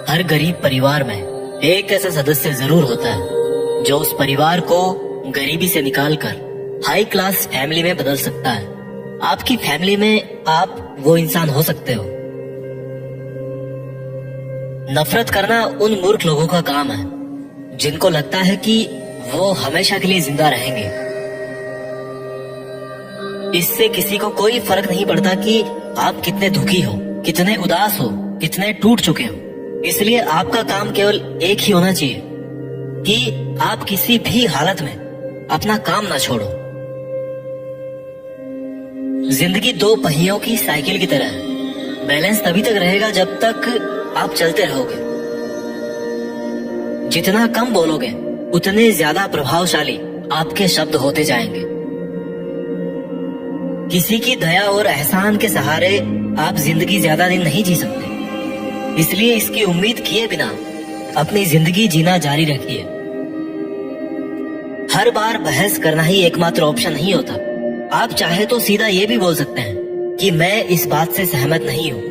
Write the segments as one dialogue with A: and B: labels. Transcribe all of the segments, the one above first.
A: हर गरीब परिवार में एक ऐसा सदस्य जरूर होता है जो उस परिवार को गरीबी से निकालकर हाई क्लास फैमिली में बदल सकता है। आपकी फैमिली में आप वो इंसान हो सकते हो। नफरत करना उन मूर्ख लोगों का काम है जिनको लगता है कि वो हमेशा के लिए जिंदा रहेंगे। इससे किसी को कोई फर्क नहीं पड़ता कि आप कितने दुखी हो, कितने उदास हो, कितने टूट चुके हो। इसलिए आपका काम केवल एक ही होना चाहिए कि आप किसी भी हालत में अपना काम ना छोड़ो। जिंदगी दो पहियों की साइकिल की तरह है। बैलेंस तभी तक रहेगा जब तक आप चलते रहोगे। जितना कम बोलोगे उतने ज्यादा प्रभावशाली आपके शब्द होते जाएंगे। किसी की दया और एहसान के सहारे आप जिंदगी ज्यादा दिन नहीं जी सकते। इसलिए इसकी उम्मीद किए बिना अपनी जिंदगी जीना जारी रखिए। हर बार बहस करना ही एकमात्र ऑप्शन नहीं होता। आप चाहे तो सीधा ये भी बोल सकते हैं कि मैं इस बात से सहमत नहीं हूं।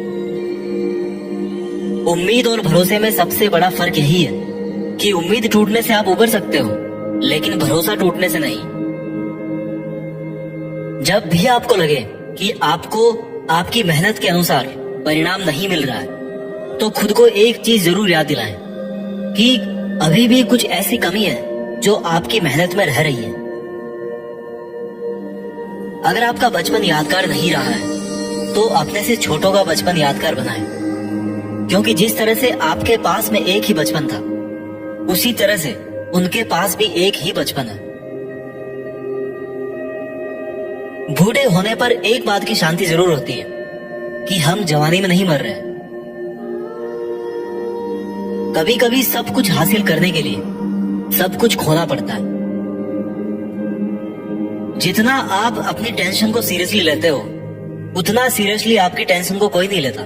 A: उम्मीद और भरोसे में सबसे बड़ा फर्क यही है कि उम्मीद टूटने से आप उबर सकते हो, लेकिन भरोसा टूटने से नहीं। जब भी आपको लगे कि आपको आपकी मेहनत के अनुसार परिणाम नहीं मिल रहा है, तो खुद को एक चीज जरूर याद दिलाएं कि अभी भी कुछ ऐसी कमी है जो आपकी मेहनत में रह रही है। अगर आपका बचपन यादगार नहीं रहा है तो अपने से छोटों का बचपन यादगार बनाएं, क्योंकि जिस तरह से आपके पास में एक ही बचपन था, उसी तरह से उनके पास भी एक ही बचपन है। बूढ़े होने पर एक बात की शांति जरूर होती है कि हम जवानी में नहीं मर रहे। कभी कभी सब कुछ हासिल करने के लिए सब कुछ खोना पड़ता है। जितना आप अपनी टेंशन को सीरियसली लेते हो, उतना सीरियसली आपकी टेंशन को कोई नहीं लेता।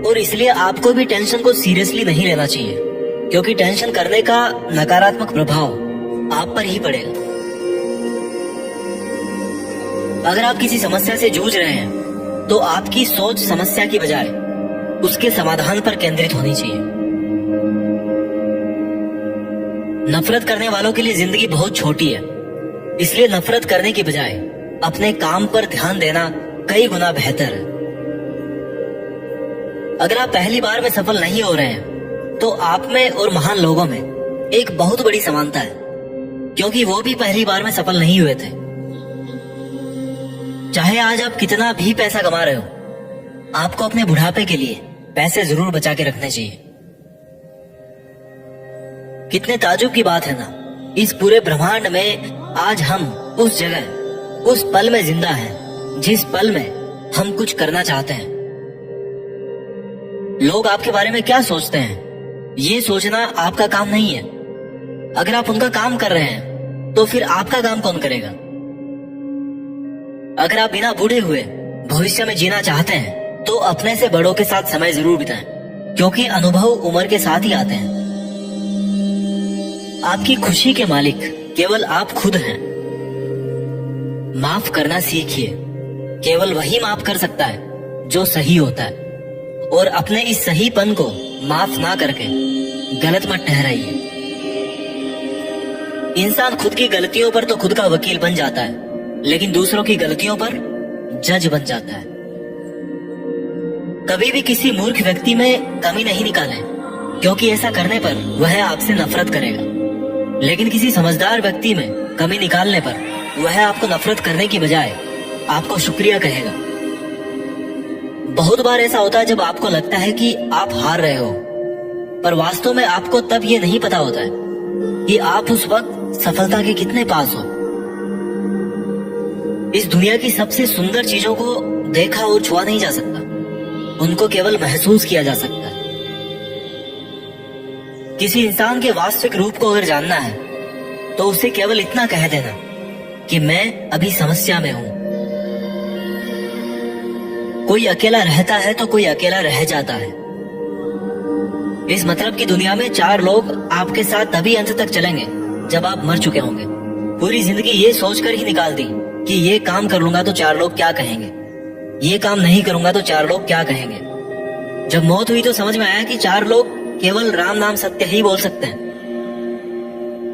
A: और इसलिए आपको भी टेंशन को सीरियसली नहीं लेना चाहिए, क्योंकि टेंशन करने का नकारात्मक प्रभाव आप पर ही पड़ेगा। अगर आप किसी समस्या से जूझ रहे हैं तो आपकी सोच समस्या की बजाय उसके समाधान पर केंद्रित होनी चाहिए। नफरत करने वालों के लिए जिंदगी बहुत छोटी है, इसलिए नफरत करने की बजाय अपने काम पर ध्यान देना कई गुना बेहतर है। अगर आप पहली बार में सफल नहीं हो रहे हैं तो आप में और महान लोगों में एक बहुत बड़ी समानता है, क्योंकि वो भी पहली बार में सफल नहीं हुए थे। चाहे आज आप कितना भी पैसा कमा रहे हो, आपको अपने बुढ़ापे के लिए पैसे जरूर बचा के रखने चाहिए। कितने ताजुब की बात है ना, इस पूरे ब्रह्मांड में आज हम उस जगह, उस पल में जिंदा हैं जिस पल में हम कुछ करना चाहते हैं। लोग आपके बारे में क्या सोचते हैं, ये सोचना आपका काम नहीं है। अगर आप उनका काम कर रहे हैं तो फिर आपका काम कौन करेगा? अगर आप बिना बूढ़े हुए भविष्य में जीना चाहते हैं तो अपने से बड़ों के साथ समय जरूर बिताएं, क्योंकि अनुभव उम्र के साथ ही आते हैं। आपकी खुशी के मालिक केवल आप खुद हैं। माफ करना सीखिए। केवल वही माफ कर सकता है जो सही होता है, और अपने इस सहीपन को माफ ना करके गलत मत ठहराइए। इंसान खुद की गलतियों पर तो खुद का वकील बन जाता है, लेकिन दूसरों की गलतियों पर जज बन जाता है। कभी भी किसी मूर्ख व्यक्ति में कमी नहीं निकालें, क्योंकि ऐसा करने पर वह आपसे नफरत करेगा। लेकिन किसी समझदार व्यक्ति में कमी निकालने पर वह आपको नफरत करने की बजाय आपको शुक्रिया कहेगा। बहुत बार ऐसा होता है जब आपको लगता है कि आप हार रहे हो, पर वास्तव में आपको तब ये नहीं पता होता है कि आप उस वक्त सफलता के कितने पास हो। इस दुनिया की सबसे सुंदर चीजों को देखा और छुआ नहीं जा सकता, उनको केवल महसूस किया जा सकता है। किसी इंसान के वास्तविक रूप को अगर जानना है तो उसे केवल इतना कह देना कि मैं अभी समस्या में हूं। कोई अकेला रहता है तो कोई अकेला रह जाता है। इस मतलब की दुनिया में 4 लोग आपके साथ तभी अंत तक चलेंगे जब आप मर चुके होंगे। पूरी जिंदगी ये सोचकर ही निकाल दी कि ये काम कर लूंगा तो 4 लोग क्या कहेंगे, ये काम नहीं करूंगा तो 4 लोग क्या कहेंगे। जब मौत हुई तो समझ में आया कि 4 लोग केवल राम नाम सत्य ही बोल सकते हैं।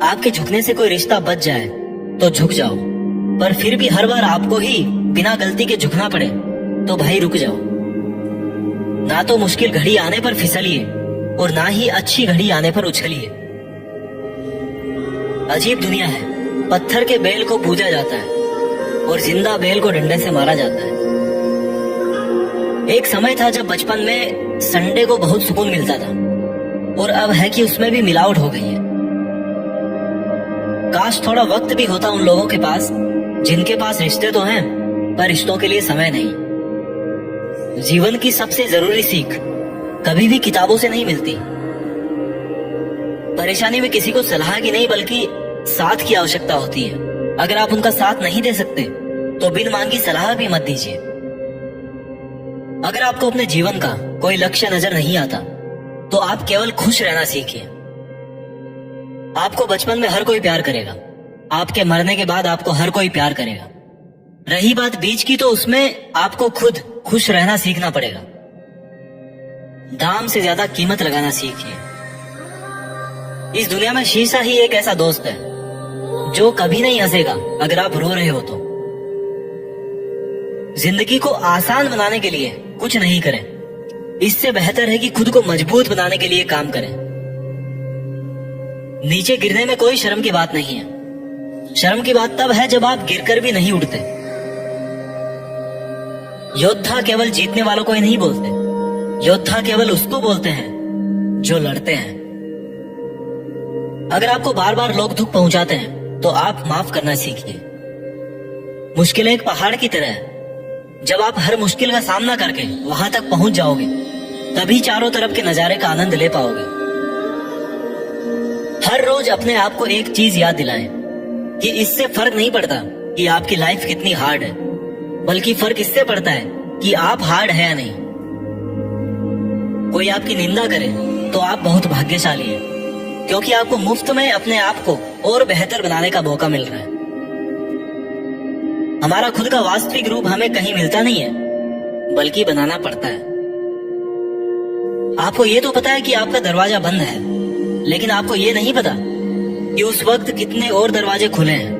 A: आपके झुकने से कोई रिश्ता बच जाए तो झुक जाओ, पर फिर भी हर बार आपको ही बिना गलती के झुकना पड़े तो भाई रुक जाओ। ना तो मुश्किल घड़ी आने पर फिसलिए और ना ही अच्छी घड़ी आने पर उछलिए। अजीब दुनिया है, पत्थर के बैल को पूजा जाता है और जिंदा बैल को डंडे से मारा जाता है। एक समय था जब बचपन में संडे को बहुत सुकून मिलता था, और अब है कि उसमें भी मिलावट हो गई है। काश थोड़ा वक्त भी होता उन लोगों के पास जिनके पास रिश्ते तो हैं पर रिश्तों के लिए समय नहीं। जीवन की सबसे जरूरी सीख कभी भी किताबों से नहीं मिलती। परेशानी में किसी को सलाह की नहीं बल्कि साथ की आवश्यकता होती है। अगर आप उनका साथ नहीं दे सकते तो बिन मांगी सलाह भी मत दीजिए। अगर आपको अपने जीवन का कोई लक्ष्य नजर नहीं आता तो आप केवल खुश रहना सीखिए। आपको बचपन में हर कोई प्यार करेगा, आपके मरने के बाद आपको हर कोई प्यार करेगा। रही बात बीच की, तो उसमें आपको खुद खुश रहना सीखना पड़ेगा। दाम से ज्यादा कीमत लगाना सीखिए। इस दुनिया में शीशा ही एक ऐसा दोस्त है जो कभी नहीं हंसेगा अगर आप रो रहे हो तो। जिंदगी को आसान बनाने के लिए कुछ नहीं करें, इससे बेहतर है कि खुद को मजबूत बनाने के लिए काम करें। नीचे गिरने में कोई शर्म की बात नहीं है। शर्म की बात तब है जब आप गिरकर भी नहीं उठते। योद्धा केवल जीतने वालों को ही नहीं बोलते, योद्धा केवल उसको बोलते हैं जो लड़ते हैं। अगर आपको बार बार लोग दुख पहुंचाते हैं तो आप माफ करना सीखिए। मुश्किल एक पहाड़ की तरह है, जब आप हर मुश्किल का सामना करके वहां तक पहुंच जाओगे तभी चारों तरफ के नजारे का आनंद ले पाओगे। हर रोज अपने आप को एक चीज याद दिलाएं कि इससे फर्क नहीं पड़ता कि आपकी लाइफ कितनी हार्ड है, बल्कि फर्क इससे पड़ता है कि आप हार्ड है या नहीं। कोई आपकी निंदा करे तो आप बहुत भाग्यशाली हैं, क्योंकि आपको मुफ्त में अपने आप को और बेहतर बनाने का मौका मिल रहा है। हमारा खुद का वास्तविक रूप हमें कहीं मिलता नहीं है, बल्कि बनाना पड़ता है। आपको ये तो पता है कि आपका दरवाजा बंद है, लेकिन आपको ये नहीं पता कि उस वक्त कितने और दरवाजे खुले हैं।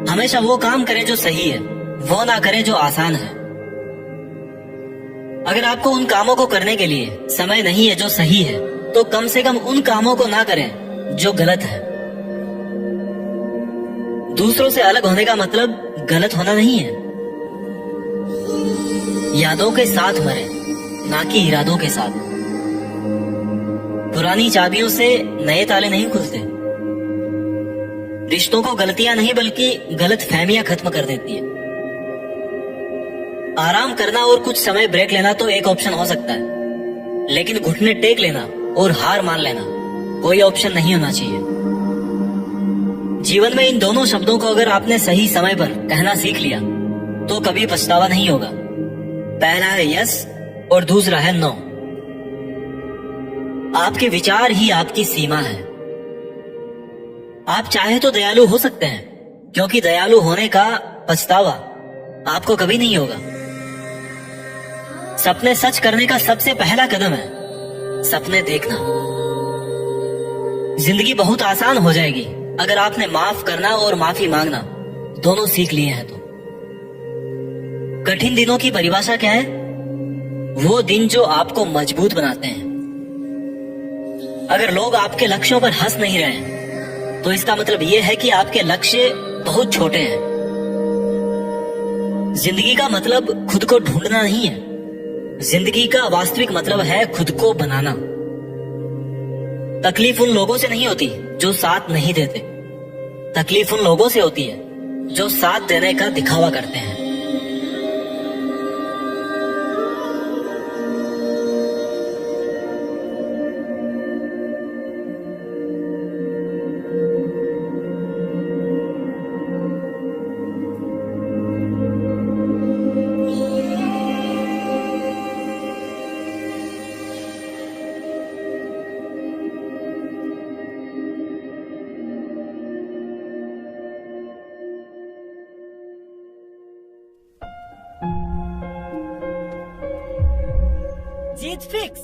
A: हमेशा वो काम करें जो सही है, वो ना करें जो आसान है। अगर आपको उन कामों को करने के लिए समय नहीं है जो सही है, तो कम से कम उन कामों को ना करें जो गलत है। दूसरों से अलग होने का मतलब गलत होना नहीं है। यादों के साथ मरे, ना कि इरादों के साथ। पुरानी चाबियों से नए ताले नहीं खुलते। रिश्तों को गलतियां नहीं बल्कि गलत फहमियां खत्म कर देती है। आराम करना और कुछ समय ब्रेक लेना तो एक ऑप्शन हो सकता है, लेकिन घुटने टेक लेना और हार मान लेना कोई ऑप्शन नहीं होना चाहिए। जीवन में इन दोनों शब्दों को अगर आपने सही समय पर कहना सीख लिया तो कभी पछतावा नहीं होगा। पहला है यस और दूसरा है नो। आपके विचार ही आपकी सीमा है। आप चाहे तो दयालु हो सकते हैं, क्योंकि दयालु होने का पछतावा आपको कभी नहीं होगा। सपने सच करने का सबसे पहला कदम है सपने देखना। जिंदगी बहुत आसान हो जाएगी अगर आपने माफ करना और माफी मांगना दोनों सीख लिए हैं तो। कठिन दिनों की परिभाषा क्या है? वो दिन जो आपको मजबूत बनाते हैं। अगर लोग आपके लक्ष्यों पर हंस नहीं रहे हैं तो इसका मतलब यह है कि आपके लक्ष्य बहुत छोटे हैं। जिंदगी का मतलब खुद को ढूंढना नहीं है, जिंदगी का वास्तविक मतलब है खुद को बनाना। तकलीफ उन लोगों से नहीं होती जो साथ नहीं देते, तकलीफ उन लोगों से होती है जो साथ देने का दिखावा करते हैं। जीत फिक्स।